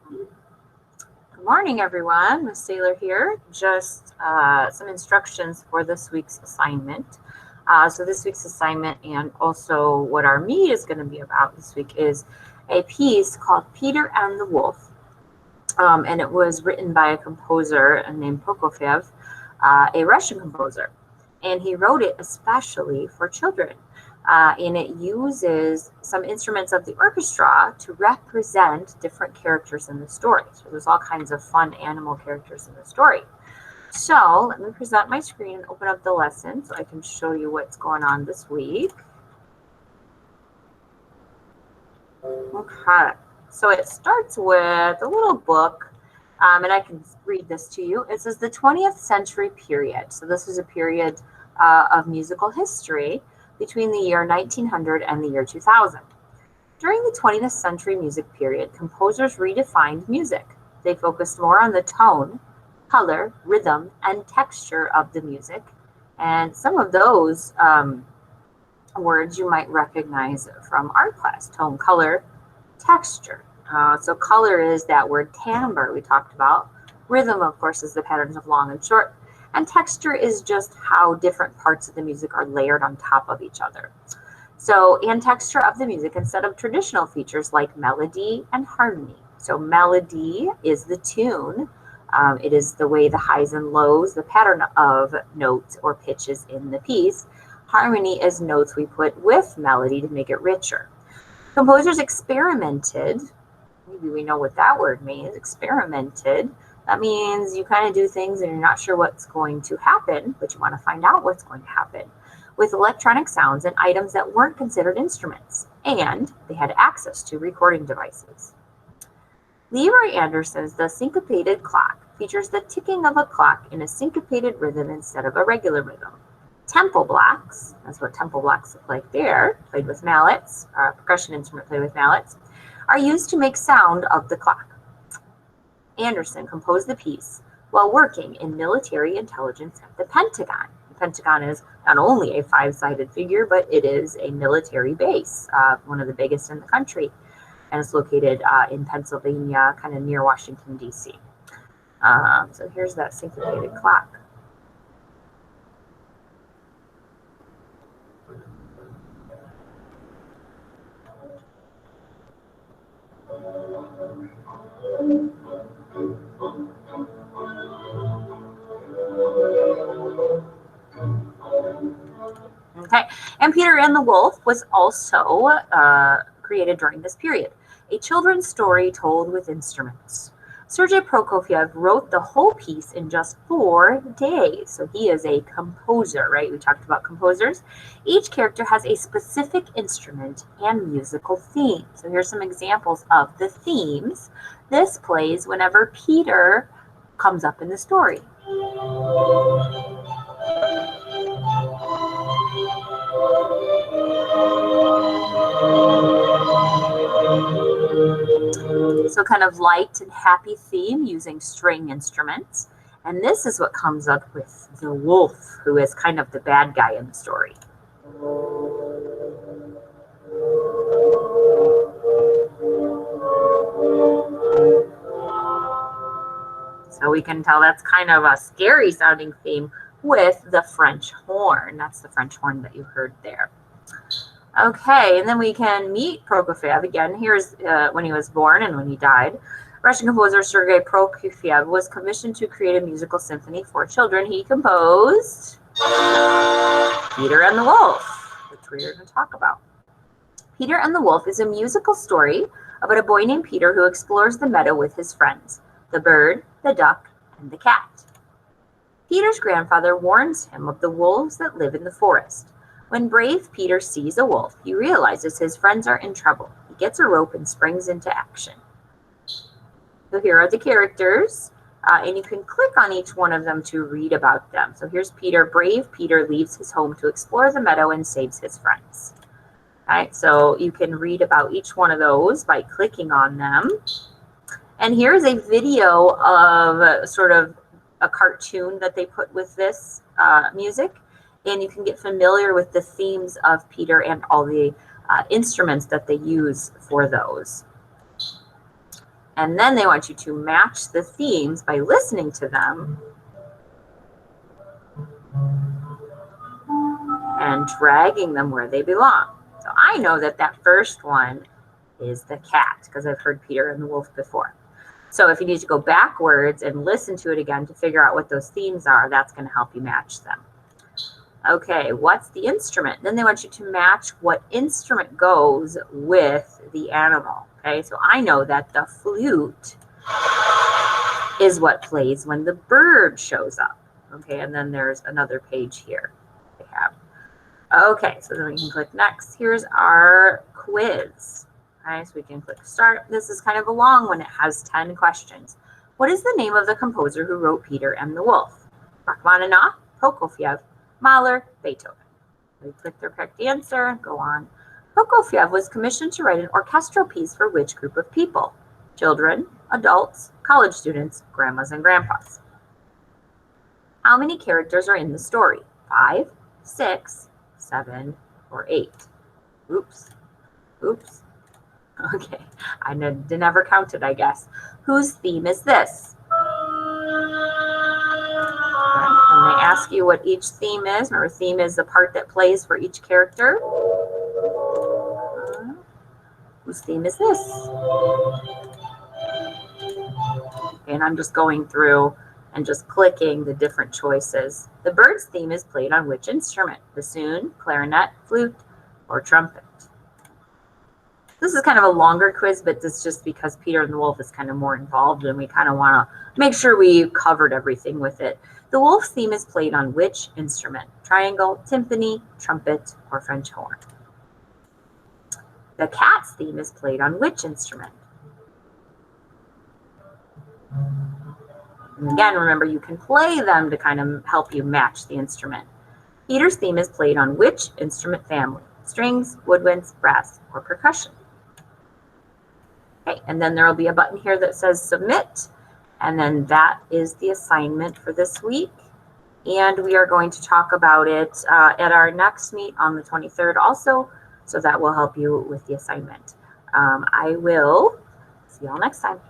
Good morning, everyone. Miss Saylor here. Just some instructions for this week's assignment. So this week's assignment and also what our meet is going to be about this week is a piece called Peter and the Wolf. And it was written by a composer named Prokofiev, a Russian composer. And he wrote it especially for children. And it uses some instruments of the orchestra to represent different characters in the story. So there's all kinds of fun animal characters in the story. So let me present my screen and open up the lesson so I can show you what's going on this week. Okay, so it starts with a little book, and I can read this to you. It says the 20th century period. So this is a period of musical history between the year 1900 and the year 2000. During the 20th century music period, composers redefined music. They focused more on the tone, color, rhythm, and texture of the music. And some of those words you might recognize from art class: tone, color, texture. So color is that word timbre we talked about. Rhythm, of course, is the patterns of long and short. And texture is just how different parts of the music are layered on top of each other. So, and texture of the music instead of traditional features like melody and harmony. So melody is the tune. It is the way the highs and lows, the pattern of notes or pitches in the piece. Harmony is notes we put with melody to make it richer. Composers experimented. Maybe we know what that word means, experimented. That means you kind of do things and you're not sure what's going to happen, but you want to find out what's going to happen, with electronic sounds and items that weren't considered instruments, and they had access to recording devices. Leroy Anderson's The Syncopated Clock features the ticking of a clock in a syncopated rhythm instead of a regular rhythm. Tempo blocks, that's what tempo blocks look like there, played with mallets, percussion instrument played with mallets, are used to make sound of the clock. Anderson composed the piece while working in military intelligence at the Pentagon. The Pentagon is not only a five-sided figure, but it is a military base, one of the biggest in the country, and it's located in Pennsylvania, kind of near Washington, D.C. So here's that syncopated clock. Okay, and Peter and the Wolf was also created during this period, a children's story told with instruments. Sergei Prokofiev wrote the whole piece in just 4 days. So he is a composer, right? We talked about composers. Each character has a specific instrument and musical theme. So here's some examples of the themes. This plays whenever Peter comes up in the story. So kind of light and happy theme using string instruments. And this is what comes up with the wolf, who is kind of the bad guy in the story. So we can tell that's kind of a scary sounding theme with the French horn. That's the French horn that you heard there. Okay, and then we can meet Prokofiev. Again, here's when he was born and when he died. Russian composer Sergei Prokofiev was commissioned to create a musical symphony for children. He composed Peter and the Wolf, which we're going to talk about. Peter and the Wolf is a musical story about a boy named Peter who explores the meadow with his friends, the bird, the duck, and the cat. Peter's grandfather warns him of the wolves that live in the forest. When brave Peter sees a wolf, he realizes his friends are in trouble. He gets a rope and springs into action. So here are the characters, and you can click on each one of them to read about them. So here's Peter. Brave Peter leaves his home to explore the meadow and saves his friends. All right, so you can read about each one of those by clicking on them. And here's a video of sort of a cartoon that they put with this music. And you can get familiar with the themes of Peter and all the instruments that they use for those. And then they want you to match the themes by listening to them and dragging them where they belong. So I know that that first one is the cat because I've heard Peter and the Wolf before. So if you need to go backwards and listen to it again to figure out what those themes are, that's going to help you match them. Okay, what's the instrument? Then they want you to match what instrument goes with the animal. Okay, so I know that the flute is what plays when the bird shows up. Okay, and then there's another page here they have. Okay, so then we can click next. Here's our quiz. Okay, so we can click start. This is kind of a long one. It has 10 questions. What is the name of the composer who wrote Peter and the Wolf? Rachmaninoff, Prokofiev, Mahler, Beethoven. We click the correct answer and go on. Prokofiev was commissioned to write an orchestral piece for which group of people? Children, adults, college students, grandmas and grandpas. How many characters are in the story? 5, 6, 7, or 8? Oops. Oops. Okay, I never counted, I guess. Whose theme is this? And they ask you what each theme is. Remember, theme is the part that plays for each character. Whose theme is this? Okay, and I'm just going through and just clicking the different choices. The bird's theme is played on which instrument? Bassoon, clarinet, flute, or trumpet? This is kind of a longer quiz, but this is just because Peter and the Wolf is kind of more involved and we kind of want to make sure we covered everything with it. The wolf's theme is played on which instrument? Triangle, timpani, trumpet, or French horn? The cat's theme is played on which instrument? And again, remember, you can play them to kind of help you match the instrument. Peter's theme is played on which instrument family? Strings, woodwinds, brass, or percussion? Okay, and then there will be a button here that says submit, and then that is the assignment for this week. And we are going to talk about it at our next meet on the 23rd also, so that will help you with the assignment. I will see y'all next time.